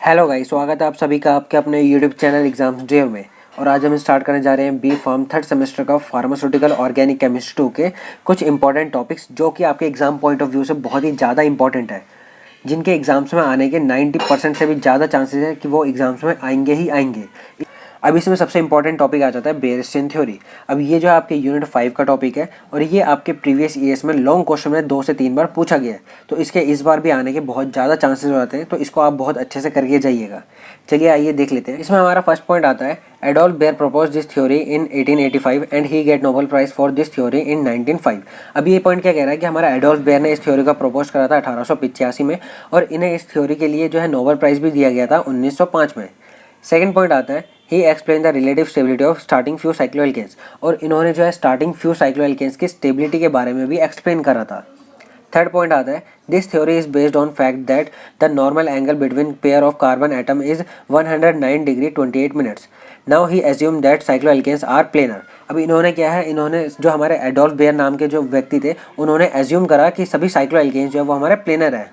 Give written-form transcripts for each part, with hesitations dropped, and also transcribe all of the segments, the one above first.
Hello guys, स्वागत है आप सभी का आपके अपने यूट्यूब चैनल एग्जाम्स डे में। और आज हम स्टार्ट करने जा रहे हैं बी फार्म थर्ड सेमेस्टर का फार्मास्यूटिकल ऑर्गेनिक केमिस्ट्री 2 के कुछ इंपॉर्टेंट टॉपिक्स जो कि आपके एग्जाम पॉइंट ऑफ व्यू से बहुत ही ज़्यादा इंपॉर्टेंट है, जिनके एग्जाम्स में आने के 90% से भी ज़्यादा चांसेस है कि वो एग्जाम्स में आएंगे ही आएंगे। अब इसमें सबसे इंपॉर्टेंट टॉपिक आ जाता है बेयरस्टेइन थ्योरी। अब ये जो आपके यूनिट 5 का टॉपिक है और ये आपके प्रीवियस ईयर्स में लॉन्ग क्वेश्चन में 2 से 3 बार पूछा गया है, तो इसके इस बार भी आने के बहुत ज़्यादा चांसेस हो जाते हैं, तो इसको आप बहुत अच्छे से करके जाइएगा। चलिए आइए देख लेते हैं। इसमें हमारा फर्स्ट पॉइंट आता है Adolf Baeyer propose this theory in 1885 and he get Nobel prize for this theory in 1905। अब ये पॉइंट क्या कह रहा है कि हमारा एडोल्फ बेयर ने इस थ्योरी का प्रपोज करा था 1885 में और इन्हें इस थ्योरी के लिए जो है नोबेल प्राइज भी दिया गया था 1905 में। सेकंड पॉइंट आता है he explain the relative stability of starting few cycloalkanes, और इन्होंने जो है स्टार्टिंग फ्यू साइक्लोएल्केन्स की स्टेबिलिटी के बारे में भी एक्सप्लेन करा था। थर्ड पॉइंट आता है this theory is based on fact that the normal angle between pair of carbon atom is 109 degree 28 minutes. Now he assume that cycloalkanes are planar. अब इन्होंने क्या है, इन्होंने जो हमारे एडोल्फ बेयर नाम के जो व्यक्ति थे उन्होंने एज्यूम करा कि सभी साइक्लोएल्केन्स जो है वो हमारे प्लेनर है।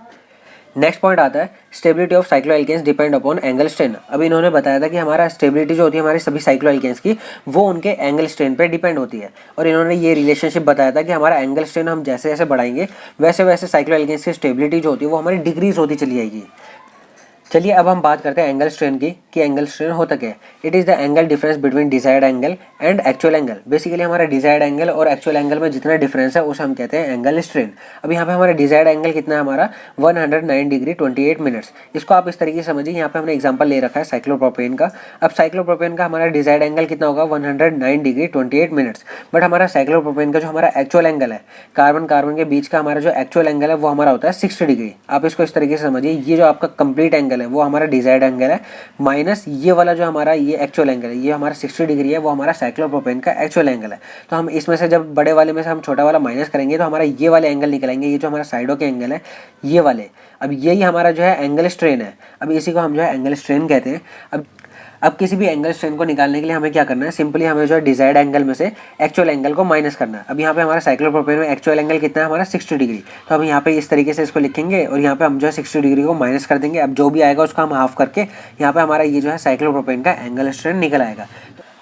नेक्स्ट पॉइंट आता है stability of cycloalkenes depend upon angle strain. अब इन्होंने बताया था कि हमारा स्टेबिलिटी जो होती है हमारी सभी साइक्लोएल्केन्स की, वो उनके एंगल स्ट्रेन पे डिपेंड होती है। और इन्होंने ये रिलेशनशिप बताया था कि हमारा एंगल स्ट्रेन हम जैसे जैसे बढ़ाएंगे वैसे वैसे साइक्लोएल्केन्स की स्टेबिलिटी जो होती है वो हमारी डिक्रीज होती चली जाएगी। चलिए अब हम बात करते हैं एंगल स्ट्रेन की कि एंगल स्ट्रेन होता क्या है। It is the angle difference between desired angle and actual angle. Basically हमारा डिजायर्ड एंगल और एक्चुअल एंगल में जितना डिफरेंस है उसे हम कहते हैं एंगल स्ट्रेन। अब यहाँ पे हमारा डिजायर्ड एंगल कितना है, हमारा 109 डिग्री 28 मिनट्स। इसको आप इस तरीके से समझिए, यहाँ पे हमने एग्जाम्पल ले रखा है साइक्लोप्रोपेन का। अब साइक्लोप्रोपेन का हमारा डिजायर्ड एंगल कितना होगा 109 डिग्री 28 मिनट्स। बट हमारा साइक्लोप्रोपेन का जो हमारा एक्चुअल एंगल है, कार्बन कार्बन के बीच का हमारा जो एक्चुअल एंगल है वो हमारा होता है 60 डिग्री। आप इसको इस तरीके से समझिए, ये जो आपका कंप्लीट एंगल है वो हमारा डिजायर्ड एंगल है माइनस ये वाला जो हमारा ये एक्चुअल एंगल है, ये हमारा 60 डिग्री है, वो हमारा साइक्लोप्रोपेन का एक्चुअल एंगल है। तो हम इसमें से जब बड़े वाले में से हम छोटा वाला माइनस करेंगे तो हमारा ये वाले एंगल निकलेंगे, ये जो हमारा साइडों के एंगल है ये वाले। अब यही हमारा जो है एंगल स्ट्रेन है। अब इसी को हम जो है एंगल स्ट्रेन कहते हैं। अब किसी भी एंगल स्ट्रेन को निकालने के लिए हमें क्या करना है, सिंपली हमें जो है डिजायर्ड एंगल में से एक्चुअल एंगल को माइनस करना है। अब यहाँ पे हमारा साइक्लोप्रोपेन में एक्चुअल एंगल कितना है, हमारा 60 डिग्री। तो हम यहाँ पे इस तरीके से इसको लिखेंगे और यहाँ पे हम जो है 60 डिग्री को माइनस कर देंगे। अब जो भी आएगा उसको हम हाफ करके यहाँ पे हमारा ये जो है साइक्लोप्रोपेन का एंगल स्ट्रेन निकल आएगा।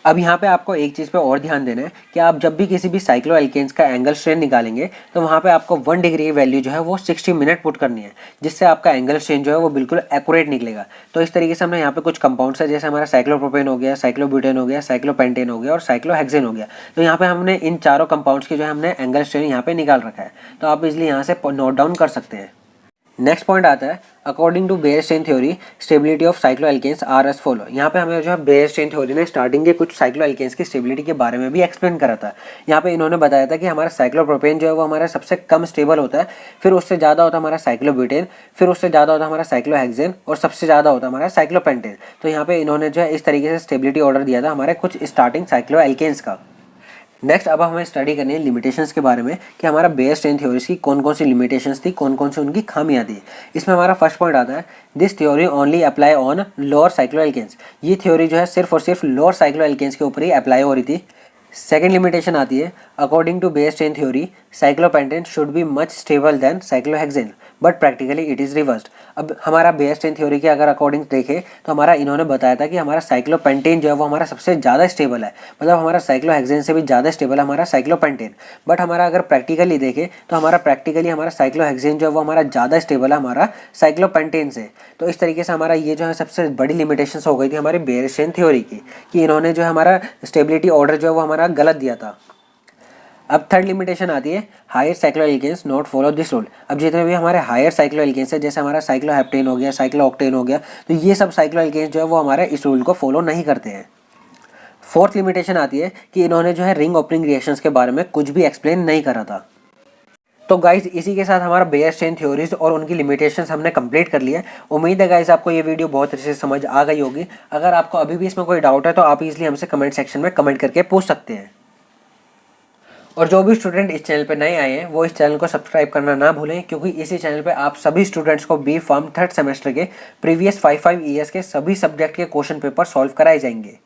अब यहाँ पे आपको एक चीज़ पे और ध्यान देना है कि आप जब भी किसी भी साइक्लोएल्केन्स का एंगल स्ट्रेन निकालेंगे तो वहाँ पे आपको 1 डिग्री की वैल्यू जो है वो 60 मिनट पुट करनी है, जिससे आपका एंगल स्ट्रेन जो है वो बिल्कुल एक्यूरेट निकलेगा। तो इस तरीके से हमने यहाँ पे कुछ कंपाउंड्स है, जैसे हमारा साइक्लोप्रोपेन हो गया, साइक्लोब्यूटेन हो गया, साइक्लोपेंटेन हो गया और साइक्लोहेक्सेन हो गया। तो यहाँ पे हमने इन चारों कंपाउंड्स की जो है हमने एंगल स्ट्रेन यहाँ पे निकाल रखा है, तो आप इजिली यहाँ से नोट डाउन कर सकते हैं। नेक्स्ट पॉइंट आता है according to Baeyer strain theory stability of cycloalkanes are as follow. यहाँ पे हमें जो है बेयरस्टेइन थ्योरी ने स्टार्टिंग के कुछ साइक्लोएल्केन्स की स्टेबिलिटी के बारे में भी एक्सप्लेन करा था। यहाँ पे इन्होंने बताया था कि हमारा साइक्लोप्रोपेन जो है वो हमारा सबसे कम स्टेबल होता है, फिर उससे ज़्यादा होता है हमारा साइक्लोब्यूटेन, फिर उससे ज़्यादा होता है हमारा साइक्लोहेक्सेन और सबसे ज़्यादा होता है हमारा साइक्लोपेंटेन। तो यहाँ पे इन्होंने जो है इस तरीके से स्टेबिलिटी ऑर्डर दिया था हमारे कुछ स्टार्टिंग साइक्लोएल्केन्स का। नेक्स्ट अब हमें स्टडी करनी है लिमिटेशंस के बारे में कि हमारा बेयरस्टेइन थ्योरीज की कौन कौन सी लिमिटेशंस थी, कौन कौन सी उनकी खामियां थी। इसमें हमारा फर्स्ट पॉइंट आता है this theory only apply on lower cycloalkenes. ये थ्योरी जो है सिर्फ और सिर्फ लोअर साइक्लोएल्केन्स के ऊपर ही अप्लाई हो रही थी। सेकेंड लिमिटेशन आती है according to Baeyer strain theory cyclopentane should be much stable than cyclohexane but practically it is reversed. अब हमारा बेयरस्टेइन थ्योरी के अगर अकॉर्डिंग देखें तो हमारा इन्होंने बताया था कि हमारा साइक्लोपेंटेन जो है वो हमारा सबसे ज़्यादा स्टेबल है, मतलब हमारा साइक्लोहेक्सेन से भी ज़्यादा स्टेबल है हमारा साइक्लोपेंटेन। बट हमारा अगर प्रैक्टिकली देखें तो हमारा प्रैक्टिकली हमारा साइक्लोहेक्सेन जो है वो हमारा ज़्यादा स्टेबल है हमारा साइक्लोपेंटेन से। तो इस तरीके से हमारा ये जो है सबसे बड़ी लिमिटेशंस हो गई थी हमारी बेयरस्टेइन थ्योरी की, कि इन्होंने जो है हमारा स्टेबिलिटी ऑर्डर जो है वो हमारा गलत दिया था। अब थर्ड लिमिटेशन आती है higher cycloalkanes not follow this rule. अब जितने भी हमारे हायर साइक्लोएल्केन्स है, जैसे हमारा साइक्लोहेप्टेन हो गया, साइक्लोऑक्टेन हो गया, तो ये सब साइक्लोएल्केन्स जो है वो हमारे इस रूल को फॉलो नहीं करते हैं। फोर्थ लिमिटेशन आती है कि इन्होंने जो है रिंग ओपनिंग रिएक्शंस के बारे में कुछ भी एक्सप्लेन नहीं करा था। तो गाइज इसी के साथ हमारा बेयरस्टेइन थ्योरीज और उनकी लिमिटेशंस हमने कंप्लीट कर लिया। उम्मीद है गाइज आपको ये वीडियो बहुत अच्छे से समझ आ गई होगी। अगर आपको अभी भी इसमें कोई डाउट है तो आप इजीली हमसे कमेंट सेक्शन में कमेंट करके पूछ सकते हैं। और जो भी स्टूडेंट इस चैनल पे नए आए हैं वो इस चैनल को सब्सक्राइब करना ना भूलें, क्योंकि इसी चैनल पे आप सभी स्टूडेंट्स को बी फार्म थर्ड सेमेस्टर के प्रीवियस 5 ईयर्स के सभी सब्जेक्ट के क्वेश्चन पेपर सॉल्व कराए जाएंगे।